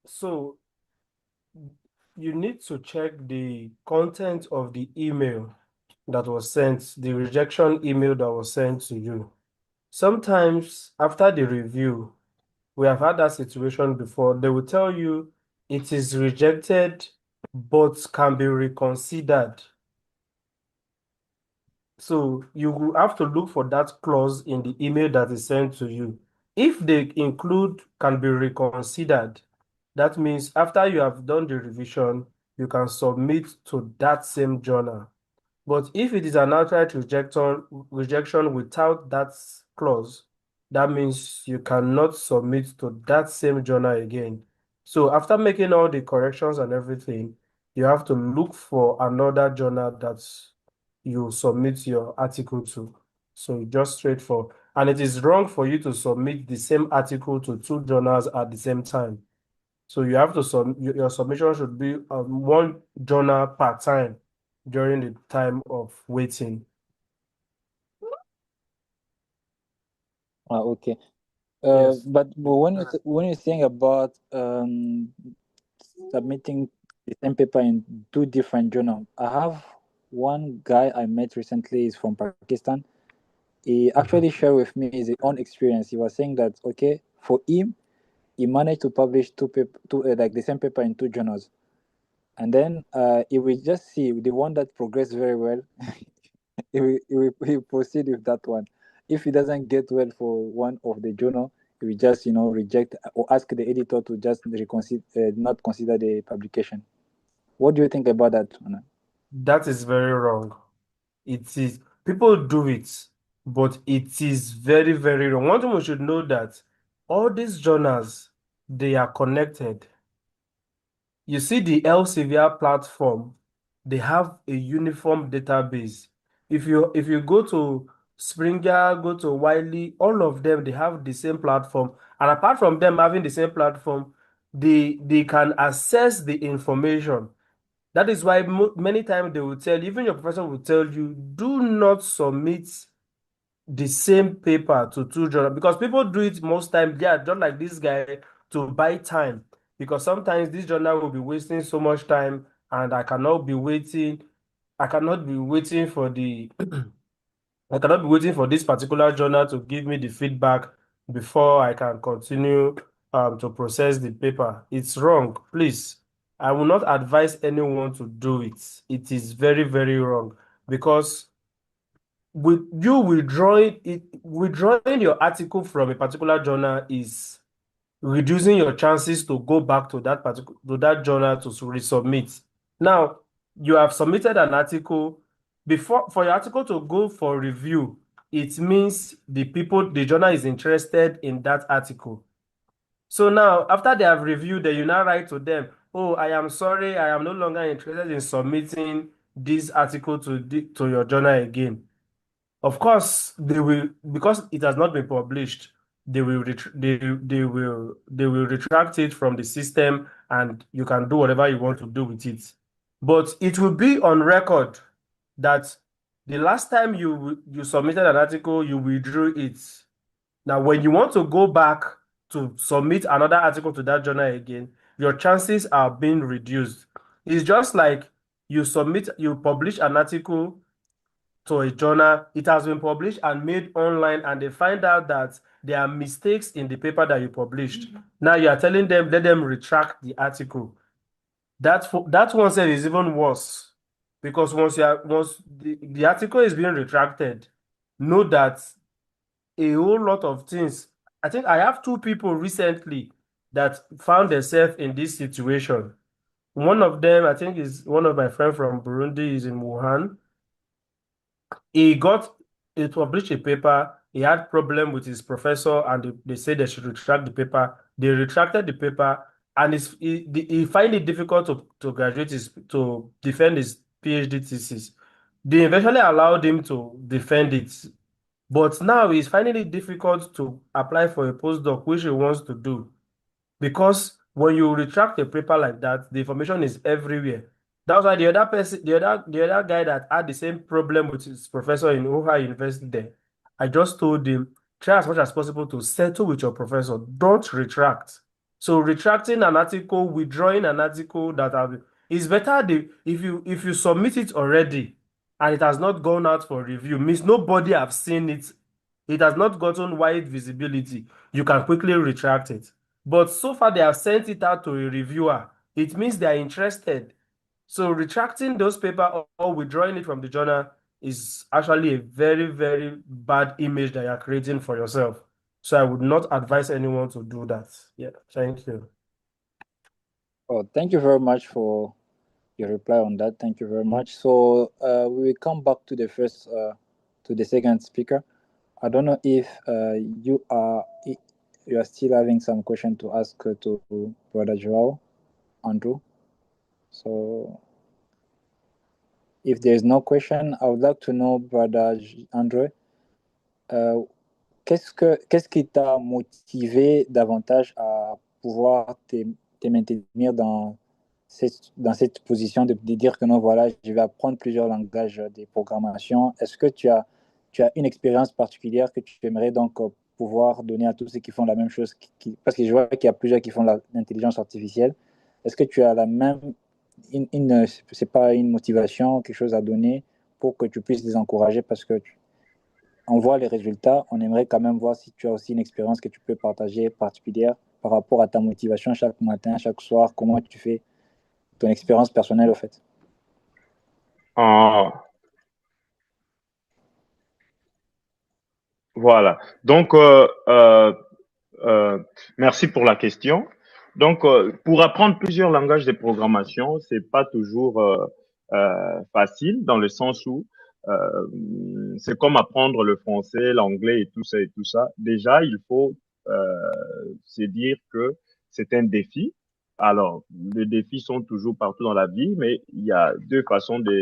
So you need to check the content of the email that was sent, the rejection email that was sent to you. Sometimes after the review, we have had that situation before. They will tell you it is rejected, but can be reconsidered. So you will have to look for that clause in the email that is sent to you. If they include can be reconsidered, that means after you have done the revision, you can submit to that same journal. But if it is an outright rejection without that clause, that means you cannot submit to that same journal again. So after making all the corrections and everything, you have to look for another journal that you submit your article to. So just straightforward. And it is wrong for you to submit the same article to two journals at the same time. So you have to your submission should be one journal per time during the time of waiting. Okay. Yes. But when you think about submitting the same paper in two different journals, I have one guy I met recently is from Pakistan. He Mhm. actually shared with me his own experience. He was saying that okay, for him, he managed to publish two like the same paper in two journals, and then he will just see the one that progressed very well. He will proceed with that one. If he doesn't get well for one of the journal, he will just reject or ask the editor to just not consider the publication. What do you think about that, Anna? That is very wrong. It is, people do it, but it is very, very wrong. One thing we should know that all these journals, they are connected. You see the Elsevier platform, they have a uniform database. If you go to Springer, go to Wiley, all of them they have the same platform. And apart from them having the same platform, they can access the information. That is why many times they will tell, even your professor will tell you, do not submit the same paper to two journals because people do it most times. Yeah, just like this guy to buy time because sometimes this journal will be wasting so much time and I cannot be waiting for the I cannot be waiting for this particular journal to give me the feedback before I can continue to process the paper. It's wrong. Please, I will not advise anyone to do it. It is very, very wrong because with you withdrawing your article from a particular journal is reducing your chances to go back to that journal to resubmit. Now, you have submitted an article before for your article to go for review. It means the journal is interested in that article. So now, after they have reviewed, then you now write to them, "Oh, I am sorry, I am no longer interested in submitting this article to your journal again." Of course, they will because it has not been published. They will retract it from the system, and you can do whatever you want to do with it. But it will be on record that the last time you submitted an article, you withdrew it. Now, when you want to go back to submit another article to that journal again, your chances are being reduced. It's just like you publish an article to a journal, it has been published and made online, and they find out that there are mistakes in the paper that you published. Now you are telling them, let them retract the article. That one said is even worse because once the article is being retracted, know that a whole lot of things. I think I have two people recently that found themselves in this situation. One of them, I think, is one of my friends from Burundi, is in Wuhan. He got he published a paper. He had problem with his professor, and they said they should retract the paper. They retracted the paper, and he find it difficult to graduate to defend his PhD thesis. They eventually allowed him to defend it, but now he's finding it difficult to apply for a postdoc, which he wants to do. Because when you retract a paper like that, the information is everywhere. That's why the other person, the other guy that had the same problem with his professor in Ohio University there, I just told him, try as much as possible to settle with your professor. Don't retract. So retracting an article, withdrawing an article is better if you submit it already and it has not gone out for review, means nobody have seen it. It has not gotten wide visibility. You can quickly retract it. But so far, they have sent it out to a reviewer. It means they are interested. So retracting those paper or withdrawing it from the journal is actually a very, very bad image that you're creating for yourself. So I would not advise anyone to do that. Yeah, thank you. Oh, thank you very much for your reply on that. Thank you very much. So we will come back to the second speaker. I don't know if you are still having some question to ask to Brother Joao, Andrew. So if there is no question, I would like to know, Brother Andrew, qu'est-ce qui t'a motivé davantage à pouvoir te maintenir dans cette position de dire que non, voilà, je vais apprendre plusieurs langages de programmation. Est-ce que tu as une expérience particulière que tu aimerais donc pouvoir donner à tous ceux qui font la même chose, parce que je vois qu'il y a plusieurs qui font l'intelligence artificielle. Est-ce que tu as la même, c'est pas une motivation, quelque chose à donner pour que tu puisses les encourager parce que on voit les résultats, on aimerait quand même voir si tu as aussi une expérience que tu peux partager particulière par rapport à ta motivation chaque matin, chaque soir, comment tu fais ton expérience personnelle au fait. Ah, voilà. Donc, merci pour la question. Donc, pour apprendre plusieurs langages de programmation, c'est pas toujours facile dans le sens où c'est comme apprendre le français, l'anglais et tout ça et tout ça. Déjà, il faut se dire que c'est un défi. Alors, les défis sont toujours partout dans la vie, mais il y a deux façons de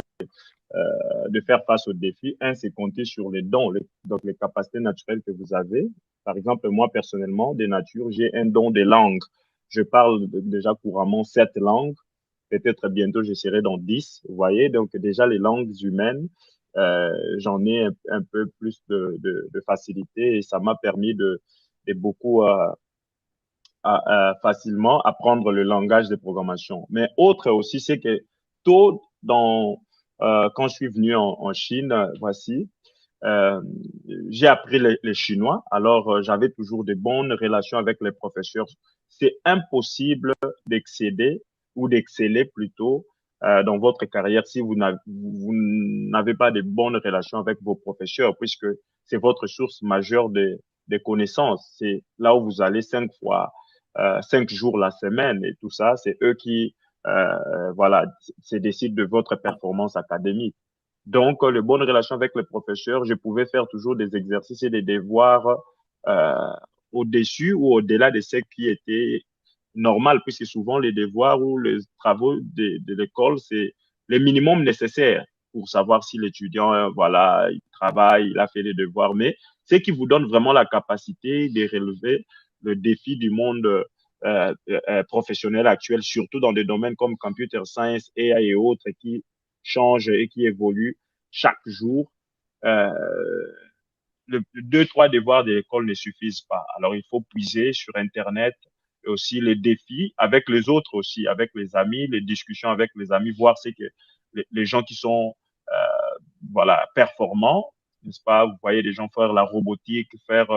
faire face aux défis. Un, c'est compter sur les dons, donc les capacités naturelles que vous avez. Par exemple, moi, personnellement, de nature, j'ai un don des langues. Je parle déjà couramment 7 langues. Peut-être bientôt, j'essaierai dans 10. Vous voyez, donc déjà, les langues humaines, j'en ai un peu plus de facilité et ça m'a permis de beaucoup facilement apprendre le langage de programmation. Mais autre aussi, c'est que tôt quand je suis venu en Chine, voici, euh, j'ai appris les chinois. Alors, j'avais toujours de bonnes relations avec les professeurs. C'est impossible d'excéder ou d'exceller plutôt dans votre carrière si vous n'avez pas de bonnes relations avec vos professeurs, puisque c'est votre source majeure de connaissances. C'est là où vous allez 5 fois, 5 jours la semaine et tout ça. C'est eux qui, voilà, se décident de votre performance académique. Donc, les bonnes relations avec les professeurs, je pouvais faire toujours des exercices et des devoirs euh, au-dessus ou au-delà de ce qui était normal, puisque souvent les devoirs ou les travaux de l'école, c'est le minimum nécessaire pour savoir si l'étudiant, voilà, il travaille, il a fait les devoirs. Mais ce qui vous donne vraiment la capacité de relever le défi du monde professionnel actuel, surtout dans des domaines comme computer science, AI et autres, qui change et qui évolue chaque jour. Euh, deux, trois devoirs de l'école ne suffisent pas. Alors, il faut puiser sur Internet et aussi les défis avec les autres aussi, avec les amis, les discussions avec les amis, voir ce que les gens qui sont voilà, performants, n'est-ce pas? Vous voyez des gens faire la robotique, faire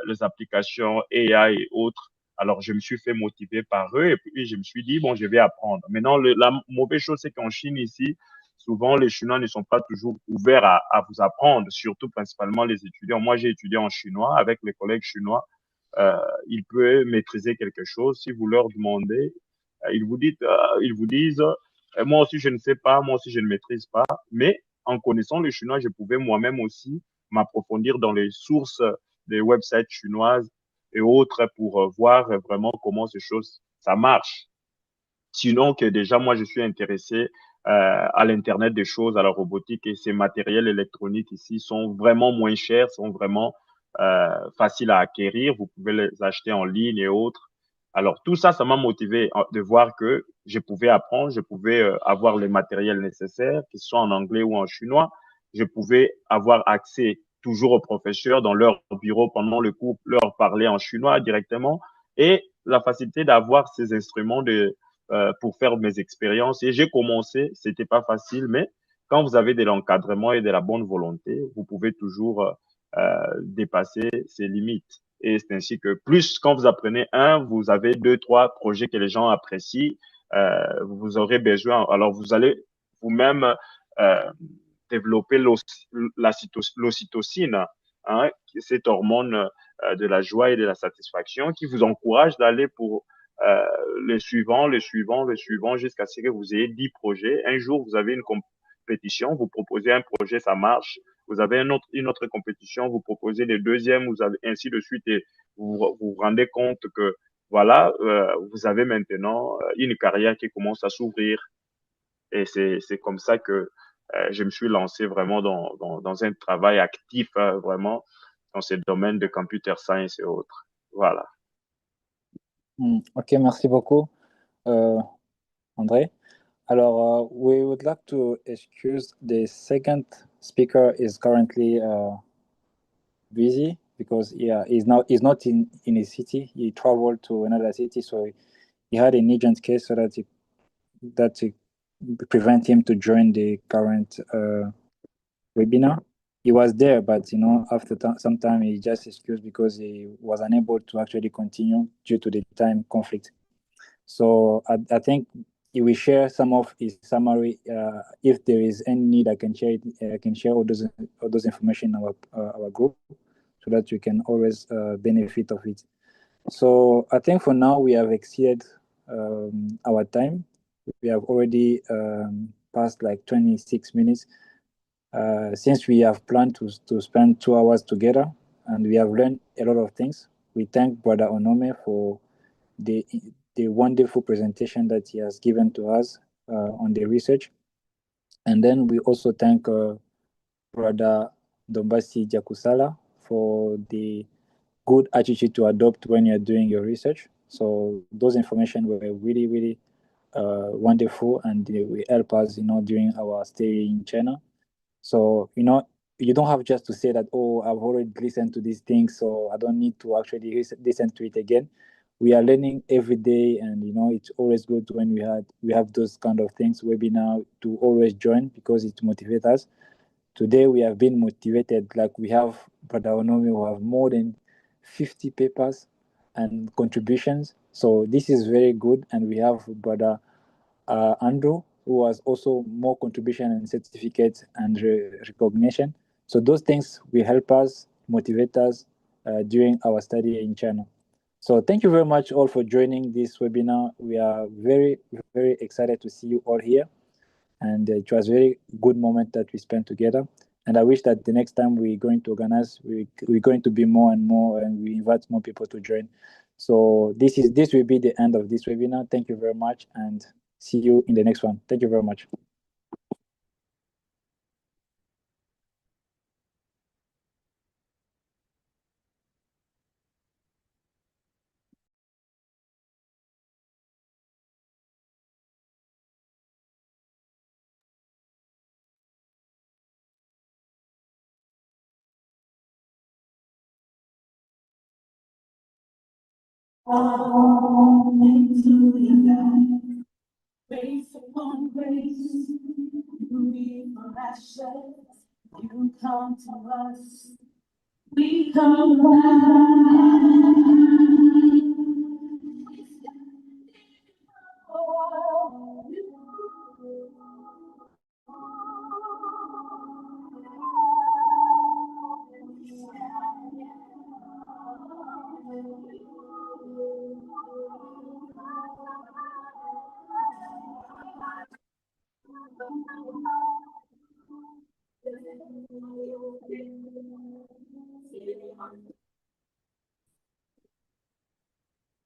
les applications AI et autres. Alors, je me suis fait motiver par eux et puis je me suis dit, bon, je vais apprendre. Maintenant, la mauvaise chose, c'est qu'en Chine, ici, souvent, les Chinois ne sont pas toujours ouverts à vous apprendre, surtout principalement les étudiants. Moi, j'ai étudié en chinois avec les collègues chinois. Euh, ils peuvent maîtriser quelque chose. Si vous leur demandez, ils vous disent, moi aussi, je ne sais pas, moi aussi, je ne maîtrise pas. Mais en connaissant le chinois, je pouvais moi-même aussi m'approfondir dans les sources des websites chinoises et autres pour voir vraiment comment ces choses, ça marche. Sinon, que déjà, moi, je suis intéressé à l'Internet des choses, à la robotique et ces matériels électroniques ici sont vraiment moins chers, sont vraiment faciles à acquérir. Vous pouvez les acheter en ligne et autres. Alors, tout ça, ça m'a motivé de voir que je pouvais apprendre, je pouvais avoir les matériels nécessaires, qu'ils soient en anglais ou en chinois. Je pouvais avoir accès toujours aux professeurs dans leur bureau pendant le cours, leur parler en chinois directement et la facilité d'avoir ces instruments pour faire mes expériences. Et j'ai commencé, c'était pas facile, mais quand vous avez de l'encadrement et de la bonne volonté, vous pouvez toujours dépasser ses limites. Et c'est ainsi que plus quand vous apprenez vous avez deux, trois projets que les gens apprécient, vous aurez besoin. Alors vous allez vous-même euh, développer l'ocytocine, hein, cette hormone de la joie et de la satisfaction qui vous encourage d'aller pour euh, les suivants, jusqu'à ce que vous ayez 10 projets. Un jour, vous avez une compétition, vous proposez un projet, ça marche. Vous avez une autre compétition, vous proposez le deuxième, vous avez ainsi de suite et vous rendez compte que voilà, vous avez maintenant une carrière qui commence à s'ouvrir. Et c'est comme ça que je me suis lancé vraiment dans un travail actif, vraiment, dans ce domaine de computer science et autres. Voilà. Ok, merci beaucoup, euh, André. Alors, we would like to excuse the second speaker is currently busy because he's not in his city. He traveled to another city, so he had an urgent case, so that prevent him to join the current webinar. He was there, but after some time he just excused because he was unable to actually continue due to the time conflict. So I think he will share some of his summary. If there is any need, I can share it. I can share all those information in our group, so that you can always benefit of it. So I think for now we have exceeded our time. We have already passed like 26 minutes. Since we have planned to spend 2 hours together, and we have learned a lot of things, we thank Brother Onome for the wonderful presentation that he has given to us on the research. And then we also thank Brother Dombasi Jakusala for the good attitude to adopt when you're doing your research. So those information were really, really wonderful, and they will help us, during our stay in China. So, you don't have just to say that, oh, I've already listened to these things, so I don't need to actually listen to it again. We are learning every day, and it's always good when we have those kind of things webinar to always join, because it motivates us. Today we have been motivated, like we have Brother Onomi, who have more than 50 papers and contributions. So this is very good, and we have Brother Andrew, who has also more contribution and certificates and recognition. So those things will help us, motivate us during our study in China. So thank you very much all for joining this webinar. We are very, very excited to see you all here. And it was a very good moment that we spent together. And I wish that the next time we're going to organize, we're going to be more and more, and we invite more people to join. So this will be the end of this webinar. Thank you very much, and see you in the next one. Thank you very much. Grace upon grace, beauty for ashes, you come to us, we come back.